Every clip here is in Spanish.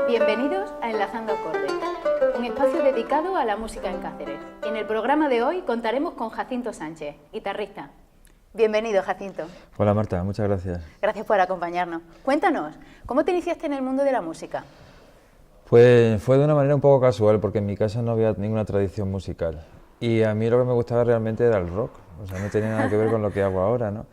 Bienvenidos a Enlazando Acordes, un espacio dedicado a la música en Cáceres. En el programa de hoy contaremos con Jacinto Sánchez, guitarrista. Bienvenido, Jacinto. Hola Marta, muchas gracias. Gracias por acompañarnos. Cuéntanos, ¿cómo te iniciaste en el mundo de la música? Pues fue de una manera un poco casual, porque en mi casa no había ninguna tradición musical. Y a mí lo que me gustaba realmente era el rock, o sea, no tenía nada que ver con lo que hago ahora, ¿no?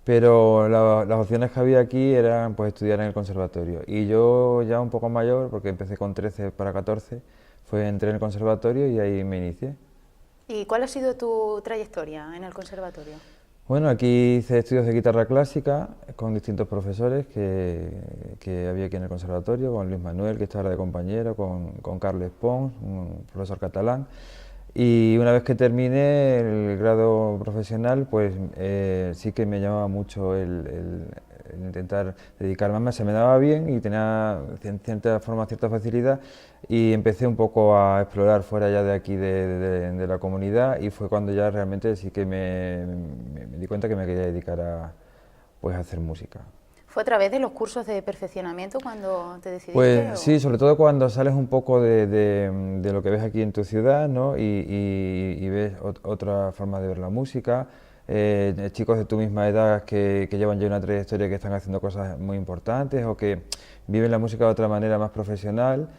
Pero las opciones que había aquí eran pues estudiar en el conservatorio. Y yo ya un poco mayor, porque empecé con 13 para 14, entré en el conservatorio y ahí me inicié. ¿Y cuál ha sido tu trayectoria en el conservatorio? Bueno, aquí hice estudios de guitarra clásica con distintos profesores que había aquí en el conservatorio, con Luis Manuel, que está ahora de compañero, con Carles Pons, un profesor catalán. Y una vez que terminé el grado profesional, pues sí que me llamaba mucho el intentar dedicarme más, se me daba bien y tenía en cierta forma cierta facilidad, y empecé un poco a explorar fuera ya de aquí de la comunidad, y fue cuando ya realmente sí que me di cuenta que me quería dedicar a, pues, a hacer música. ¿Fue a través de los cursos de perfeccionamiento cuando te decidiste? Pues sí, sobre todo cuando sales un poco de lo que ves aquí en tu ciudad, ¿no? y ves otra forma de ver la música, chicos de tu misma edad que llevan ya una trayectoria, que están haciendo cosas muy importantes o que viven la música de otra manera más profesional,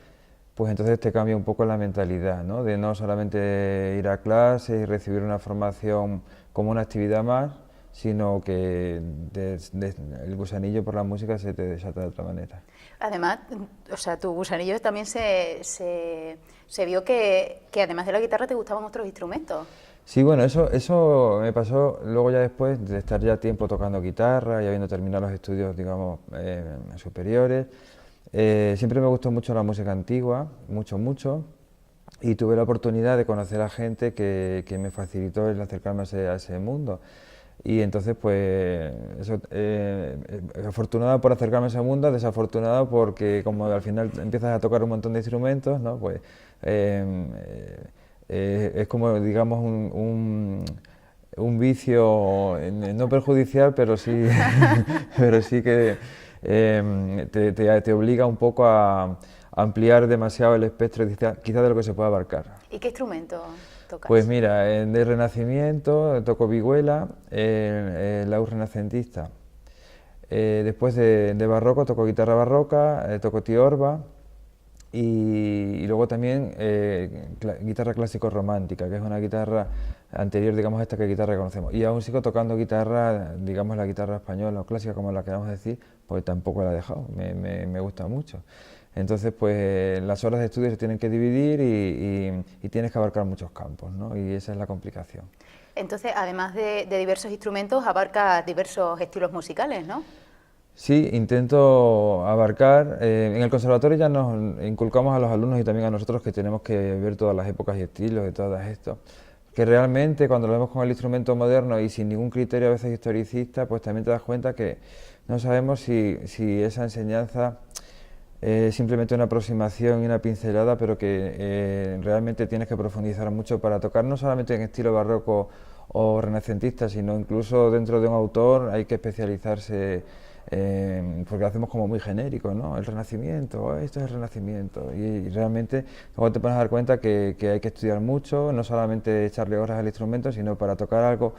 pues entonces te cambia un poco la mentalidad, ¿no? De no solamente ir a clases y recibir una formación como una actividad más, sino que el gusanillo por la música se te desata de otra manera. Además, o sea, tu gusanillo también se vio que además de la guitarra te gustaban otros instrumentos. Sí, bueno, eso me pasó luego ya después de estar ya tiempo tocando guitarra y habiendo terminado los estudios, digamos, superiores. Siempre me gustó mucho la música antigua, mucho, y tuve la oportunidad de conocer a gente que me facilitó el acercarme a ese mundo. Y entonces, pues, eso, afortunado por acercarme a ese mundo, desafortunado porque como al final empiezas a tocar un montón de instrumentos, ¿no? Pues es como, digamos, un vicio no perjudicial, pero sí, pero sí que te obliga un poco a ampliar demasiado el espectro quizá de lo que se puede abarcar. ¿Y qué instrumento tocas? Pues mira, de Renacimiento toco vihuela, laúd renacentista. Después de barroco toco guitarra barroca, toco tiorba y luego también guitarra clásico romántica, que es una guitarra anterior, digamos, a esta que guitarra que conocemos. Y aún sigo tocando guitarra, digamos, la guitarra española o clásica, como la queramos decir, pues tampoco la he dejado, me gusta mucho. Entonces, pues las horas de estudio se tienen que dividir y tienes que abarcar muchos campos, ¿no? Y esa es la complicación. Entonces, además de diversos instrumentos, abarca diversos estilos musicales, ¿no? Sí, intento abarcar. En el conservatorio ya nos inculcamos a los alumnos y también a nosotros que tenemos que ver todas las épocas y estilos de todas esto. Que realmente cuando lo vemos con el instrumento moderno y sin ningún criterio a veces historicista, pues también te das cuenta que no sabemos si esa enseñanza simplemente una aproximación y una pincelada, pero que realmente tienes que profundizar mucho para tocar no solamente en estilo barroco o renacentista, sino incluso dentro de un autor hay que especializarse, porque lo hacemos como muy genérico, ¿no? El Renacimiento, esto es el Renacimiento, y realmente luego te pones a dar cuenta que hay que estudiar mucho, no solamente echarle horas al instrumento, sino para tocar algo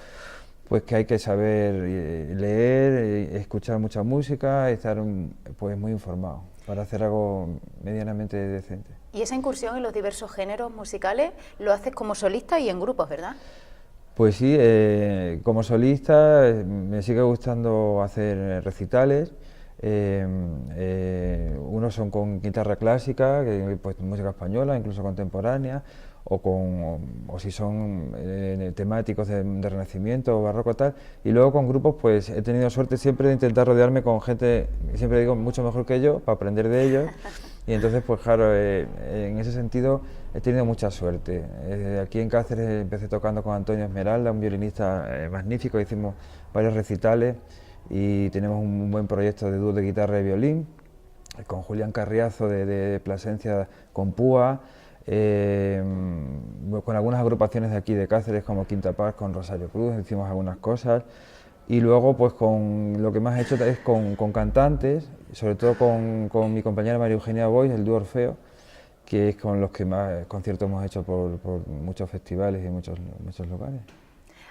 pues que hay que saber leer, escuchar mucha música y estar pues muy informado para hacer algo medianamente decente. Y esa incursión en los diversos géneros musicales lo haces como solista y en grupos, ¿verdad? Pues sí, como solista me sigue gustando hacer recitales. Unos son con guitarra clásica, pues música española, incluso contemporánea, o si son temáticos de Renacimiento o barroco tal, y luego con grupos pues he tenido suerte siempre de intentar rodearme con gente, siempre digo, mucho mejor que yo, para aprender de ellos, y entonces pues claro, en ese sentido he tenido mucha suerte. Aquí en Cáceres empecé tocando con Antonio Esmeralda, un violinista magnífico, hicimos varios recitales y tenemos un buen proyecto de dúo de guitarra y violín, con Julián Carriazo de Plasencia con Púa. con algunas agrupaciones de aquí de Cáceres, como Quinta Paz, con Rosario Cruz, hicimos algunas cosas. Y luego, pues lo que más he hecho es con cantantes, sobre todo con mi compañera María Eugenia Boix, el dúo Orfeo, que es con los que más conciertos hemos hecho por muchos festivales y muchos lugares.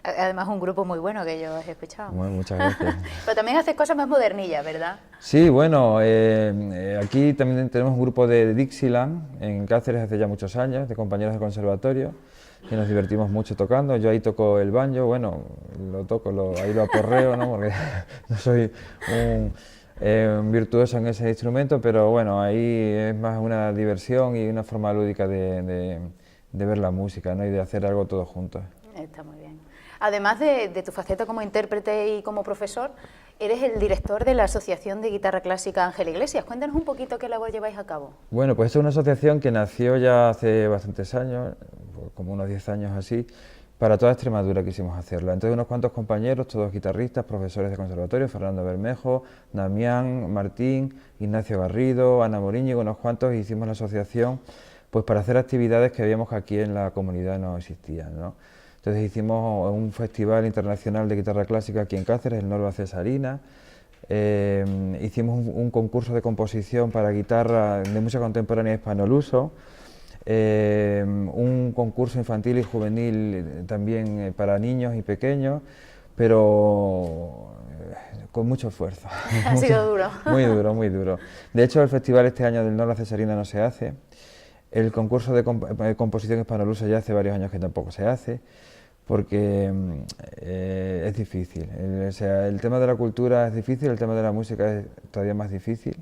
Además, un grupo muy bueno que yo he escuchado. Bueno, muchas gracias. Pero también haces cosas más modernillas, ¿verdad? Sí, bueno, aquí también tenemos un grupo de Dixieland en Cáceres hace ya muchos años, de compañeros de conservatorio, que nos divertimos mucho tocando. Yo ahí toco el banjo, bueno, lo toco, ahí lo aporreo, ¿no? Porque no soy un virtuoso en ese instrumento, pero bueno, ahí es más una diversión y una forma lúdica de ver la música, ¿no? Y de hacer algo todos juntos. Está muy bien. Además de tu faceta como intérprete y como profesor, eres el director de la Asociación de Guitarra Clásica Ángel Iglesias. Cuéntanos un poquito qué labor lleváis a cabo. Bueno, pues esta es una asociación que nació ya hace bastantes años, como unos 10 años así, para toda Extremadura quisimos hacerla. Entonces unos cuantos compañeros, todos guitarristas, profesores de conservatorio, Fernando Bermejo, Damián, Martín, Ignacio Garrido, Ana Moríñigo, unos cuantos, hicimos la asociación pues para hacer actividades que veíamos que aquí en la comunidad no existían, ¿no? Entonces hicimos un festival internacional de guitarra clásica aquí en Cáceres, el Norba Cesarina. Hicimos un concurso de composición para guitarra de música contemporánea hispano-luso. Un concurso infantil y juvenil también para niños y pequeños, pero con mucho esfuerzo. Ha sido duro. Muy duro, muy duro. De hecho, el festival este año del Norba Cesarina no se hace. El concurso de composición hispano-luso ya hace varios años que tampoco se hace, porque es difícil. O sea, el tema de la cultura es difícil, el tema de la música es todavía más difícil.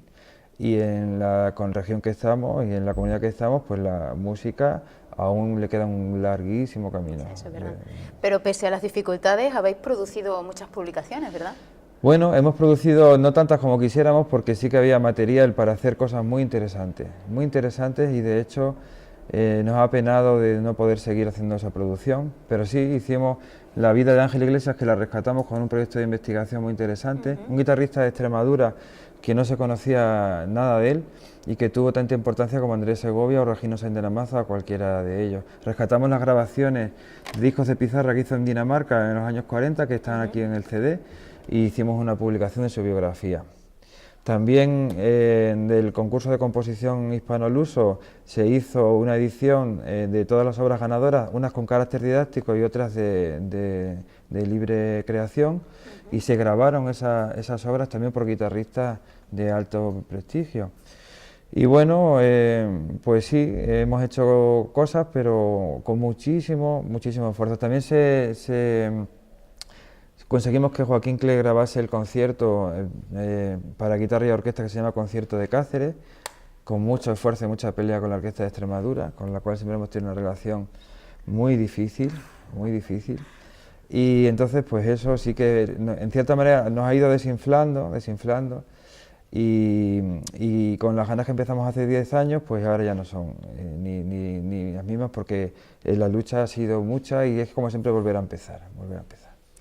Y en la región que estamos y en la comunidad que estamos, pues la música aún le queda un larguísimo camino. Eso es verdad. Pero pese a las dificultades, habéis producido muchas publicaciones, ¿verdad? Bueno, hemos producido no tantas como quisiéramos, porque sí que había material para hacer cosas muy interesantes y de hecho nos ha penado de no poder seguir haciendo esa producción, pero sí hicimos La vida de Ángel Iglesias, que la rescatamos con un proyecto de investigación muy interesante, un guitarrista de Extremadura que no se conocía nada de él y que tuvo tanta importancia como Andrés Segovia o Regino Sainz de la Maza o cualquiera de ellos. Rescatamos las grabaciones de discos de pizarra que hizo en Dinamarca en los años 40, que están aquí en el CD, y hicimos una publicación de su biografía. También del concurso de composición hispano-luso se hizo una edición de todas las obras ganadoras, unas con carácter didáctico y otras de libre creación, y se grabaron esas obras también por guitarristas de alto prestigio. Y bueno, pues sí, hemos hecho cosas, pero con muchísimo esfuerzo. También conseguimos que Joaquín Clé grabase el concierto para guitarra y orquesta que se llama Concierto de Cáceres, con mucho esfuerzo y mucha pelea con la Orquesta de Extremadura, con la cual siempre hemos tenido una relación muy difícil, muy difícil. Y entonces pues eso sí que en cierta manera nos ha ido desinflando, y con las ganas que empezamos hace 10 años, pues ahora ya no son ni las mismas, porque la lucha ha sido mucha y es como siempre volver a empezar.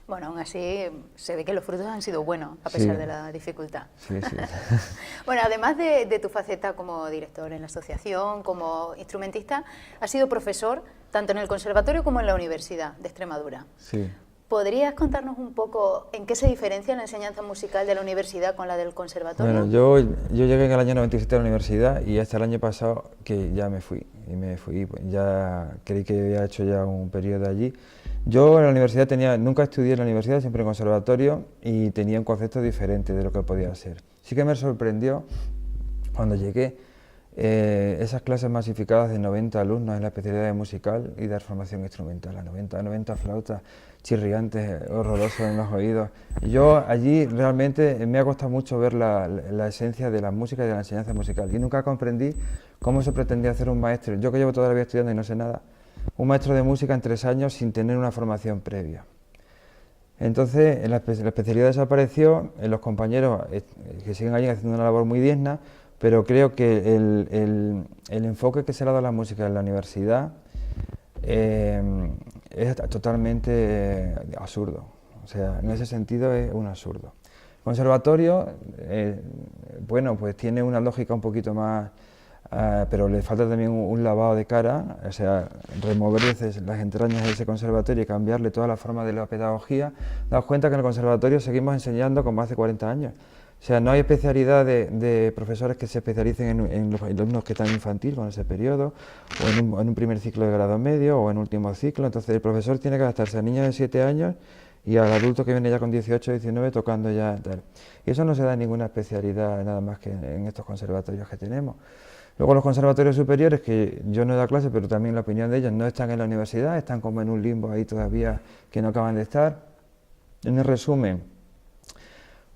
Bueno, aún así se ve que los frutos han sido buenos, a pesar de la dificultad. Sí. Bueno, además de tu faceta como director en la asociación, como instrumentista, has sido profesor tanto en el conservatorio como en la Universidad de Extremadura. Sí. ¿Podrías contarnos un poco en qué se diferencia la enseñanza musical de la universidad con la del conservatorio? Bueno, yo llegué en el año 97 a la universidad y hasta el año pasado que ya me fui, pues ya creí que había hecho ya un periodo allí. Yo en la universidad nunca estudié en la universidad, siempre en conservatorio, y tenía un concepto diferente de lo que podía ser. Sí que me sorprendió cuando llegué esas clases masificadas de 90 alumnos en la especialidad de musical y de formación instrumental, a 90 flautas chirriantes, horrorosos en los oídos. Yo allí realmente me ha costado mucho ver la esencia de la música y de la enseñanza musical, y nunca comprendí cómo se pretendía hacer un maestro, yo que llevo toda la vida estudiando y no sé nada, un maestro de música en 3 años sin tener una formación previa. Entonces la especialidad desapareció, los compañeros que siguen allí haciendo una labor muy digna, pero creo que el enfoque que se le ha dado a la música en la universidad es totalmente absurdo. O sea, en ese sentido es un absurdo. El conservatorio, bueno, pues tiene una lógica un poquito más pero le falta también un lavado de cara, o sea, remover las entrañas de ese conservatorio y cambiarle toda la forma de la pedagogía. Daos cuenta que en el conservatorio seguimos enseñando como hace 40 años. O sea, no hay especialidad de profesores que se especialicen en los alumnos que están en infantil con ese periodo, o en un primer ciclo de grado medio, o en último ciclo. Entonces el profesor tiene que adaptarse a niños de 7 años y al adulto que viene ya con 18, 19 tocando ya tal. Y eso no se da en ninguna especialidad nada más que en estos conservatorios que tenemos. Luego los conservatorios superiores, que yo no he dado clase, pero también la opinión de ellos, no están en la universidad, están como en un limbo ahí todavía que no acaban de estar. En resumen,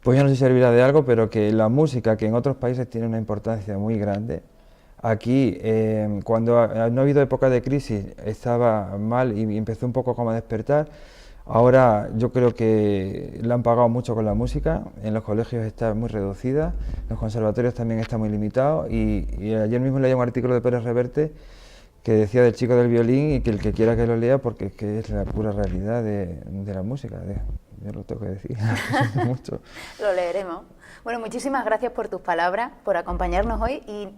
pues yo no sé si servirá de algo, pero que la música, que en otros países tiene una importancia muy grande, aquí, cuando no ha habido época de crisis, estaba mal y empezó un poco como a despertar. Ahora yo creo que la han pagado mucho con la música, en los colegios está muy reducida, en los conservatorios también está muy limitado y ayer mismo leí un artículo de Pérez Reverte que decía del chico del violín y que el que quiera que lo lea porque es que es la pura realidad de la música, yo lo tengo que decir, mucho. Lo leeremos. Bueno, muchísimas gracias por tus palabras, por acompañarnos hoy y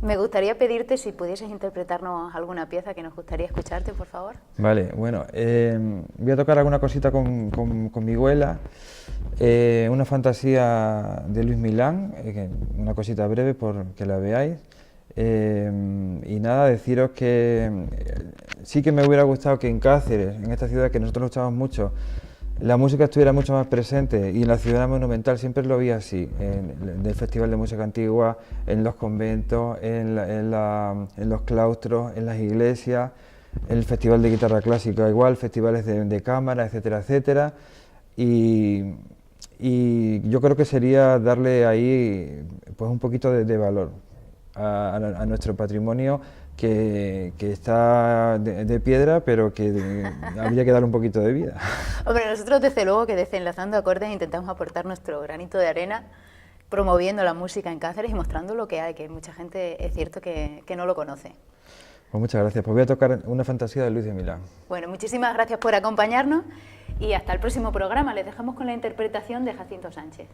me gustaría pedirte si pudieses interpretarnos alguna pieza que nos gustaría escucharte, por favor. Vale, bueno, voy a tocar alguna cosita con mi abuela, una fantasía de Luis Milán, una cosita breve por que la veáis. Y nada, deciros que sí que me hubiera gustado que en Cáceres, en esta ciudad que nosotros luchamos mucho, la música estuviera mucho más presente y en la ciudad monumental siempre lo vi así, en el Festival de Música Antigua, en los conventos, en los claustros, en las iglesias, el Festival de Guitarra Clásica igual, festivales de cámara, etcétera, etcétera. Y yo creo que sería darle ahí pues un poquito de valor a nuestro patrimonio que está de piedra, pero que habría que dar un poquito de vida. Hombre, nosotros desde luego que desde Enlazando Acordes intentamos aportar nuestro granito de arena, promoviendo la música en Cáceres y mostrando lo que hay, que mucha gente es cierto que no lo conoce. Pues muchas gracias, pues voy a tocar una fantasía de Luis de Milán. Bueno, muchísimas gracias por acompañarnos y hasta el próximo programa. Les dejamos con la interpretación de Jacinto Sánchez.